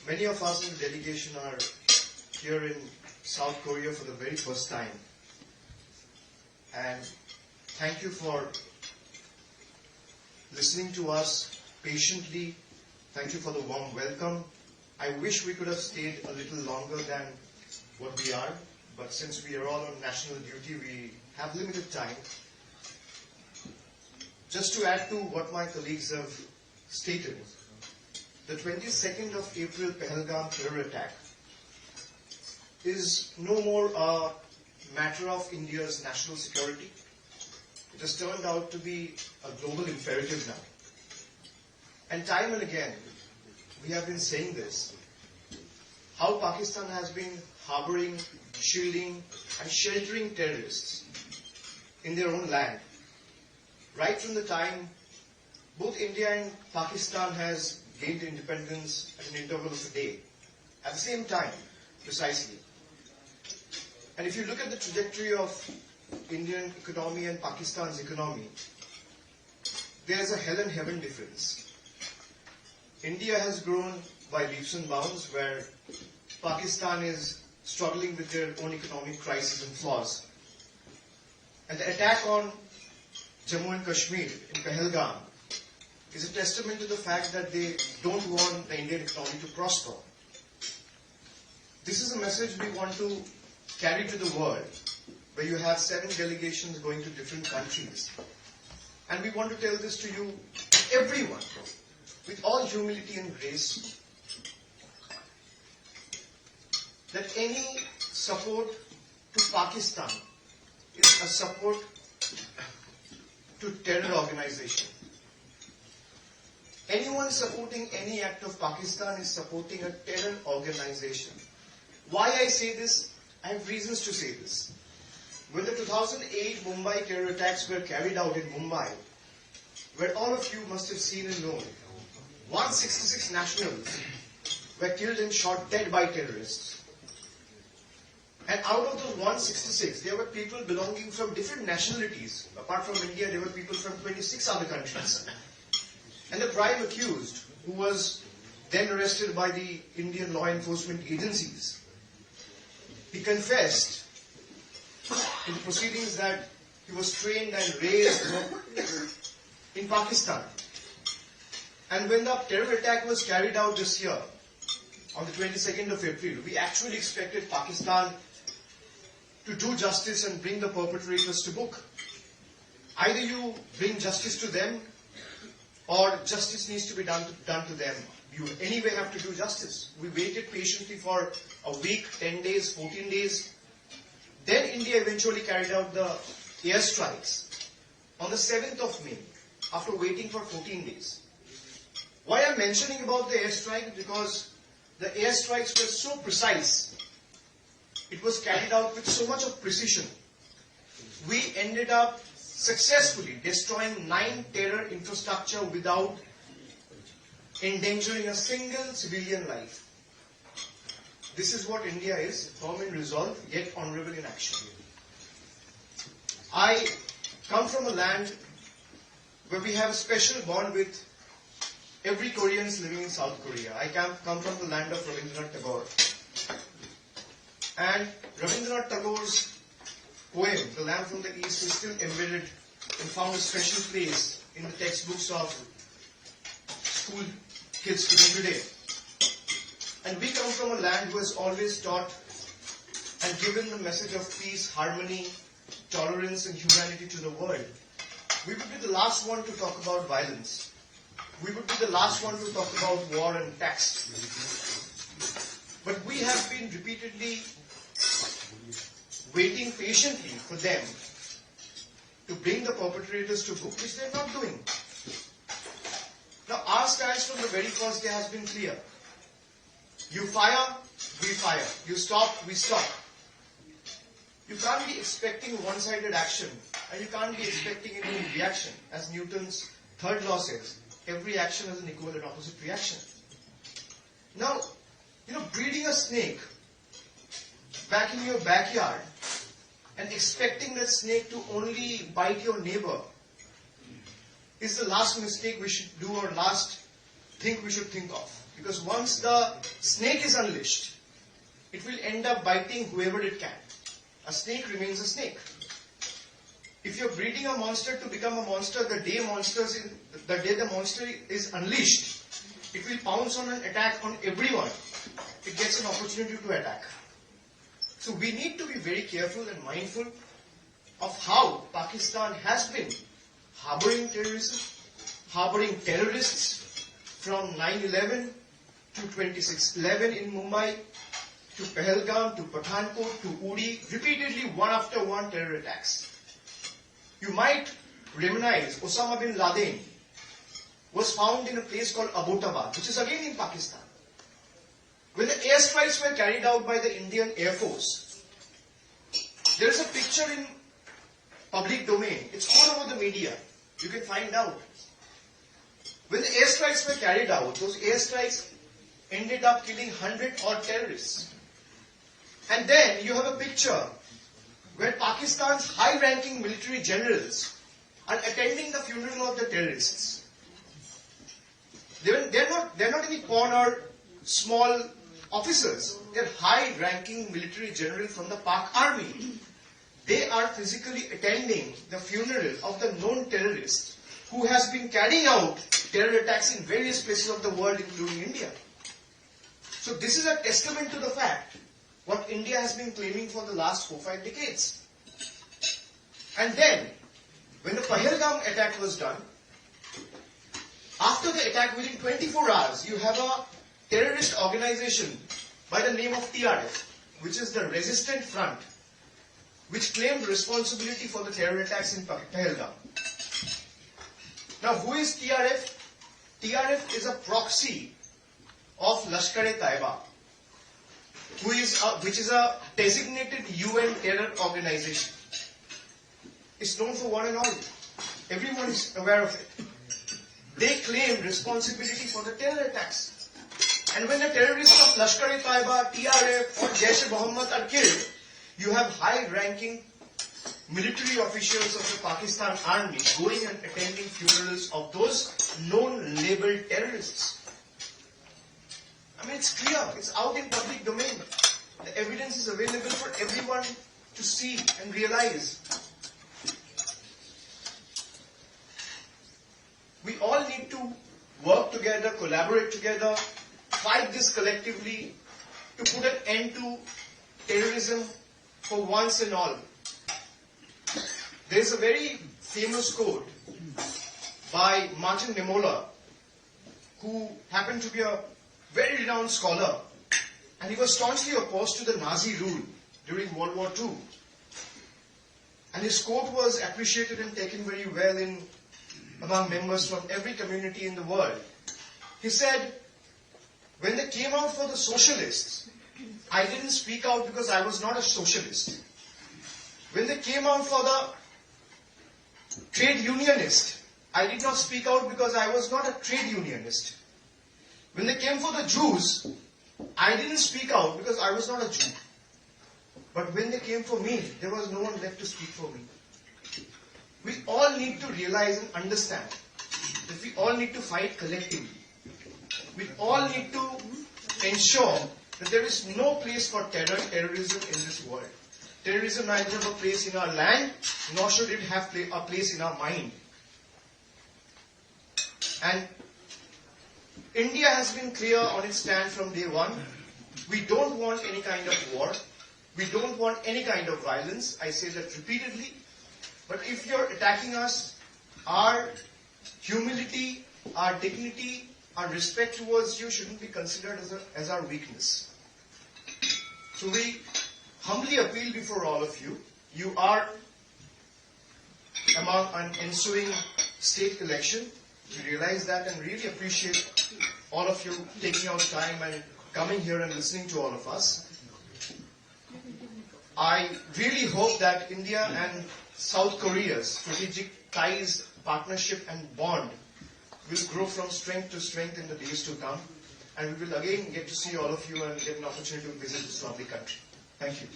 Many of us in the delegation are here in South Korea for the very first time. And thank you for listening to us patiently. Thank you for the warm welcome. I wish we could have stayed a little longer than what we are, but since we are all on national duty, we have limited time. Just to add to what my colleagues have stated, the 22nd of April PAHALGAM terror attack is no more a matter of India's national security. It has turned out to be a global imperative now. And time and again, we have been saying this, how Pakistan has been harboring, shielding, and sheltering terrorists in their own land. Right from the time both India and Pakistan has gained independence at an interval of a day. At the same time, precisely. And if you look at the trajectory of Indian economy and Pakistan's economy, there is a hell and heaven difference. India has grown by leaps and bounds, where Pakistan is struggling with their own economic crisis and flaws. And the attack on Jammu and Kashmir in Pahalgam is a testament to the fact that they don't want the Indian economy to prosper. This is a message we want to carry to the world, where you have 7 delegations going to different countries. And we want to tell this to you, everyone, with all humility and grace, that any support to Pakistan is a support to terror organization. Anyone supporting any act of Pakistan is supporting a terror organization. Why I say this? I have reasons to say this. When the 2008 Mumbai terror attacks were carried out in Mumbai, where all of you must have seen and known, 166 nationals were killed and shot dead by terrorists. And out of those 166, there were people belonging from different nationalities. Apart from India, there were people from 26 other countries. And the prime accused, who was then arrested by the Indian law enforcement agencies, he confessed in the proceedings that he was trained and raised in Pakistan. And when the terror attack was carried out this year, on the 22nd of April, we actually expected Pakistan to do justice and bring the perpetrators to book. Either you bring justice to them, or justice needs to be done to them. You anyway have to do justice. We waited patiently for a week, 10 days, 14 days. Then India eventually carried out the airstrikes on the 7th of May, after waiting for 14 days. Why I'm mentioning about the airstrike? Because the airstrikes were so precise. It was carried out with so much of precision. We ended up successfully destroying 9 terror infrastructure without endangering a single civilian life. This is what India is, firm in resolve, yet honorable in action. I come from a land where we have a special bond with every Koreans living in South Korea. I come from the land of Rabindranath Tagore. And Rabindranath Tagore's poem, The Lamb from the East, is still embedded and found a special place in the textbooks of school kids today. And we come from a land who has always taught and given the message of peace, harmony, tolerance, and humanity to the world. We would be the last one to talk about violence. We would be the last one to talk about war and tax. But we have been repeatedly waiting patiently for them to bring the perpetrators to book, which they're not doing. Now, our stance from the very first day has been clear. You fire, we fire. You stop, we stop. You can't be expecting one-sided action, and you can't be expecting any reaction. As Newton's third law says, every action has an equal and opposite reaction. Now, breeding a snake back in your backyard and expecting that snake to only bite your neighbor is the last mistake we should do, or last think we should think of. Because once the snake is unleashed, it will end up biting whoever it can. A snake remains a snake. If you're breeding a monster to become a monster, the day the monster is unleashed, it will pounce on an attack on everyone. It gets an opportunity to attack. So we need to be very careful and mindful of how Pakistan has been harboring terrorism, harboring terrorists from 9/11 to 26/11 in Mumbai, to PAHALGAM, to Pathankot, to Uri, repeatedly one after one terror attacks. You might reminisce Osama bin Laden was found in a place called Abbottabad, which is again in Pakistan. When the airstrikes were carried out by the Indian Air Force, there is a picture in public domain. It's all over the media. You can find out. When the airstrikes were carried out, those airstrikes ended up killing 100 odd terrorists. And then you have a picture where Pakistan's high-ranking military generals are attending the funeral of the terrorists. They're not any pawn or small officers. They're high-ranking military generals from the Pak army. They are physically attending the funeral of the known terrorist who has been carrying out terror attacks in various places of the world, including India. So this is a testament to the fact what India has been claiming for the last 4-5 decades. And then, when the Pahalgam attack was done, after the attack, within 24 hours, you have a terrorist organization by the name of TRF, which is the Resistant Front, which claimed responsibility for the terror attacks in Pahalgam. Now, who is TRF? TRF is a proxy of Lashkar-e-Taiba, which is a designated UN terror organization. It's known for one and all. Everyone is aware of it. They claim responsibility for the terror attacks. And when the terrorists of Lashkar-e-Taiba, TRF or Jaish-e-Mohammed are killed, you have high-ranking military officials of the Pakistan army going and attending funerals of those known labeled terrorists. I mean, it's clear. It's out in public domain. The evidence is available for everyone to see and realize. We all need to work together, collaborate together, fight this collectively to put an end to terrorism for once and all. There is a very famous quote by Martin Niemöller, who happened to be a very renowned scholar, and he was staunchly opposed to the Nazi rule during World War II. And his quote was appreciated and taken very well among members from every community in the world. He said, when they came out for the socialists, I didn't speak out because I was not a socialist. When they came out for the trade unionist, I did not speak out because I was not a trade unionist. When they came for the Jews, I didn't speak out because I was not a Jew. But when they came for me, there was no one left to speak for me. We all need to realize and understand that we all need to fight collectively. We all need to ensure that there is no place for terrorism in this world. Terrorism neither have a place in our land, nor should it have a place in our mind. And India has been clear on its stand from day one. We don't want any kind of war. We don't want any kind of violence. I say that repeatedly. But if you're attacking us, our humility, our dignity, our respect towards you shouldn't be considered as our weakness. So we humbly appeal before all of you. You are among an ensuing state election. We realize that and really appreciate all of you taking out time and coming here and listening to all of us. I really hope that India and South Korea's strategic ties, partnership and bond will grow from strength to strength in the days to come. And we will again get to see all of you and get an opportunity to visit this lovely country. Thank you.